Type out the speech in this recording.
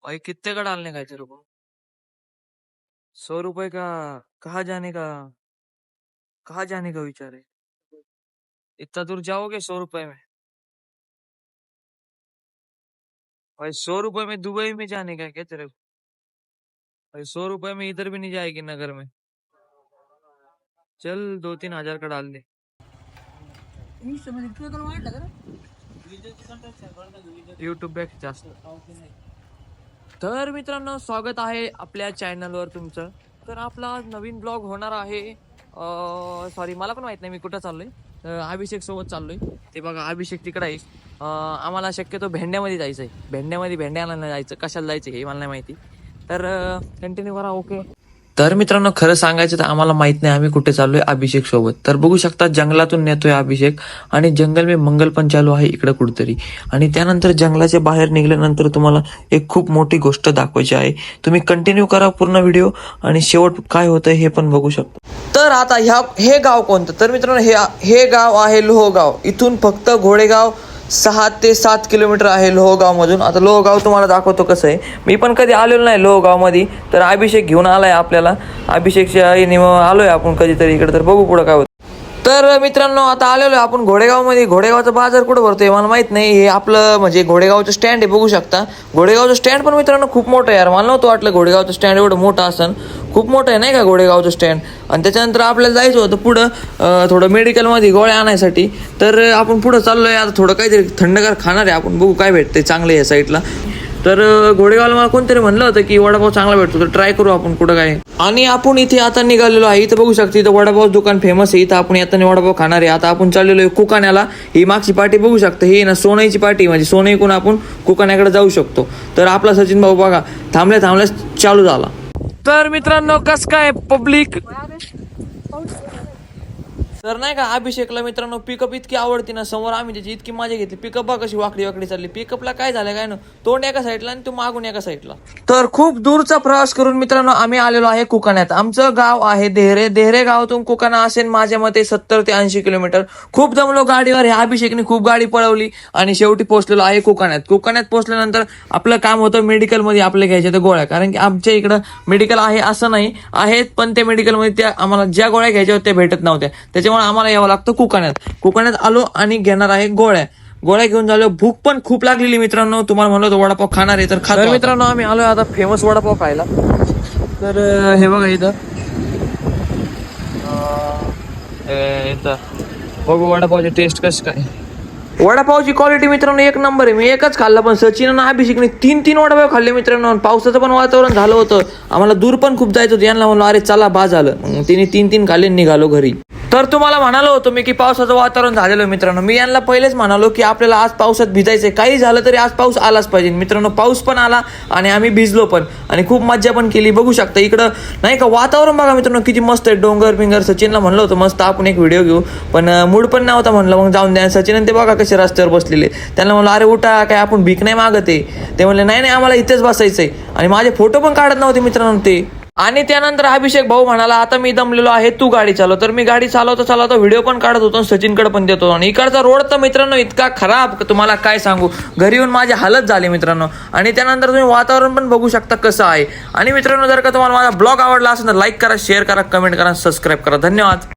भाई कितने का डालने का है तेरे को? 100 रुपए का? कहाँ जाने का? कहाँ जाने का विचार है? इतना दूर जाओगे 100 रुपए में? भाई 100 रुपए में दुबई में जाने का है क्या तेरे को? भाई 100 रुपए में इधर भी नहीं जाएगी नगर में। चल 2-3 हजार का डाल दे। युट्यूब बॅक जास्त। तर मित्रांनो स्वागत आहे आपल्या चॅनलवर तुमचं। तर आपला आज नवीन ब्लॉग होणार आहे। सॉरी मला पण माहित नाही मी कुठं चाललोय। अभिषेक सोबत चाललोय। ते बघा अभिषेक तिकडे आहे। आम्हाला शक्यतो भेंड्यामध्ये जायचंय। भेंड्यामध्ये भेंड्या आणायला जायचं। कशाला जायचं हे मला नाही माहिती। तर कंटिन्यू करा। ओके। तर मित्रांनो खरं सांगायचं तर आम्हाला माहित नाही आम्ही कुठे चाललोय अभिषेक सोबत। तर बघू शकता जंगलातून नेतोय अभिषेक आणि जंगल में मंगल पण चालू आहे इकडे कुठेतरी। आणि त्यानंतर जंगलाच्या बाहेर निघाल्यानंतर तुम्हाला एक खूप मोठी गोष्ट दाखवायची आहे। तुम्ही कंटिन्यू करा पूर्ण व्हिडिओ आणि शेवट काय होतंय हे पण बघू शकता। तर आता हे गाव कोणतं? तर मित्रांनो हे गाव आहे लोहगाव। इथून फक्त घोडेगाव 6 ते 7 किलोमीटर आहे लोहगाव मधून। आता लोहगाव तुम्हाला दाखवतो कसं आहे। मी पण कधी आलेलो नाही लोहगाव मध्ये। तर अभिषेक घेऊन आलाय आपल्याला। अभिषेकच्या आईने आलोय आपण कधीतरी इकडे। तर बघू पुढे काय होतं। तर मित्रांनो आता आलेलो आहे आपण घोडेगाव मध्ये। घोडेगावचा बाजार कुठं भरतोय मला माहित नाही। हे आपलं म्हणजे घोडेगावचं स्टँड आहे बघू शकता। घोडेगावचं स्टँड पण मित्रांनो खूप मोठं आहे यार। मला नव्हतं वाटलं घोडेगावचं स्टँड एवढं मोठं असन। खूप मोठं आहे नाही का घोडेगावचं स्टँड। आणि त्याच्यानंतर आपल्याला जायचं होतं पुढं थोडं मेडिकलमध्ये गोळ्या आणायसाठी। तर आपण पुढं चाललोय आता। थोडं काहीतरी थंडगार खाणार आहे आपण। बघू काय भेटतंय चांगलं या साईडला। तर घोडेगावला मला कोणतरी म्हणलं होतं की वडापाव चांगला भेटतो तर ट्राय करू आपण कुठं काय। आणि आपण इथे आता निघालेलो आहे। इथं बघू शकता इथं वडापाव दुकान फेमस आहे। इथं आपण आता वडापाव खाणार आहे। आता आपण चाललेलो आहे कुकाण्याला। ही मागची पाटी बघू शकता ही ना सोनईची पाटी म्हणजे सोनईकडून आपण कुकाण्याकडे जाऊ शकतो। तर आपला सचिन भाऊ बघा थांबल्या चालू झाला। तर मित्रांनो कस काय पब्लिक तर नाही का अभिषेकला मित्रांनो पिकअप इतकी आवडती ना। समोर आम्ही त्याची इतकी मजा घेतली। पिकअप बघा कशी वाकडी वाकडी चालली। पिकअपला काय झालं काय ना तोंड एका साईडला आणि तू मागून एका साईडला। तर खूप दूरचा प्रवास करून मित्रांनो आम्ही आलेलो आहे कुकाण्यात। आमचं गाव आहे देहरे। देहरे गावातून कुकाणा असेल माझ्या मते 70 ते 80 किलोमीटर। खूप जमलो गाडीवर। ह्या अभिषेकने खूप गाडी पळवली आणि शेवटी पोहोचलेलो आहे कुकाण्यात। कुकाण्यात पोहोचल्यानंतर आपलं काम होतं मेडिकलमध्ये आपले घ्यायचे ते गोळ्या। कारण की आमच्या इकडं मेडिकल आहे असं नाही आहेत पण ते मेडिकलमध्ये त्या आम्हाला ज्या गोळ्या घ्यायच्या होत्या त्या भेटत नव्हत्या। त्याच्यामुळे आम्हाला यावं लागतं कुकाण्यात आलो आणि घेणार आहे गोळ्या घेऊन झालो। भूक पण खूप लागलेली मित्रांनो। तुम्हाला म्हणलं होतं वडापाव खाणार आहे तर खातो मित्रांनो। आम्ही आलोय आता फेमस वडापाव खायला। तर हे बघा इथं बघू वडापावची टेस्ट कसं काय। वडापावची क्वालिटी मित्रांनो एक नंबर आहे। मी एकच खाल्ला पण सचिन आणि अभिषेकने 3 वडापाव खाल्ले मित्रांनो। पावसाचं पण वातावरण झालं होतं। आम्हाला दूर पण खूप जायचं होतं। यांना म्हणलं अरे चला बा झालं। मग तिने 3 खाल्ले निघालो घरी। तर तुम्हाला म्हणालो होतो मी की पावसाचं वातावरण झालेलं मित्रांनो। मी यांना पहिलेच म्हणालो की आपल्याला आज पावसात भिजायचंय। काही झालं तरी आज पाऊस आलाच पाहिजे मित्रांनो। पाऊस पण आला आणि आम्ही भिजलो पण आणि खूप मज्जा पण केली। बघू शकता इकडं नाही का वातावरण बघा मित्रांनो किती मस्त आहे। डोंगर बिंगर सचिनला म्हणलं होतं मस्त आपण एक व्हिडिओ घेऊ पण मूड पण नव्हता म्हणलं मग जाऊन द्या। सचिन ते बघा कसे रस्त्यावर बसलेले। त्यांना म्हणलं अरे उठा काय आपण भीक नाही मागत आहे। ते म्हणले नाही आम्हाला इथेच बसायचंय आणि माझे फोटो पण काढत नव्हते मित्रांनो ते। आणि त्यानंतर अभिषेक भाऊ म्हणाला आता मी दमलेलो आहे तू गाडी चालव। तर मी गाडी चालवतो व्हिडिओ पण काढत होतो सचिनकडे पण देतो। आणि इकडचा रोड तर मित्रांनो इतका खराब तुम्हाला काय सांगू। घरी येऊन माझी हालत झाली मित्रांनो। आणि त्यानंतर तुम्ही वातावरण पण बघू शकता कसं आहे। आणि मित्रांनो जर का तुम्हाला माझा ब्लॉग आवडला असेल तर लाईक करा शेअर करा कमेंट करा सबस्क्राईब करा। धन्यवाद।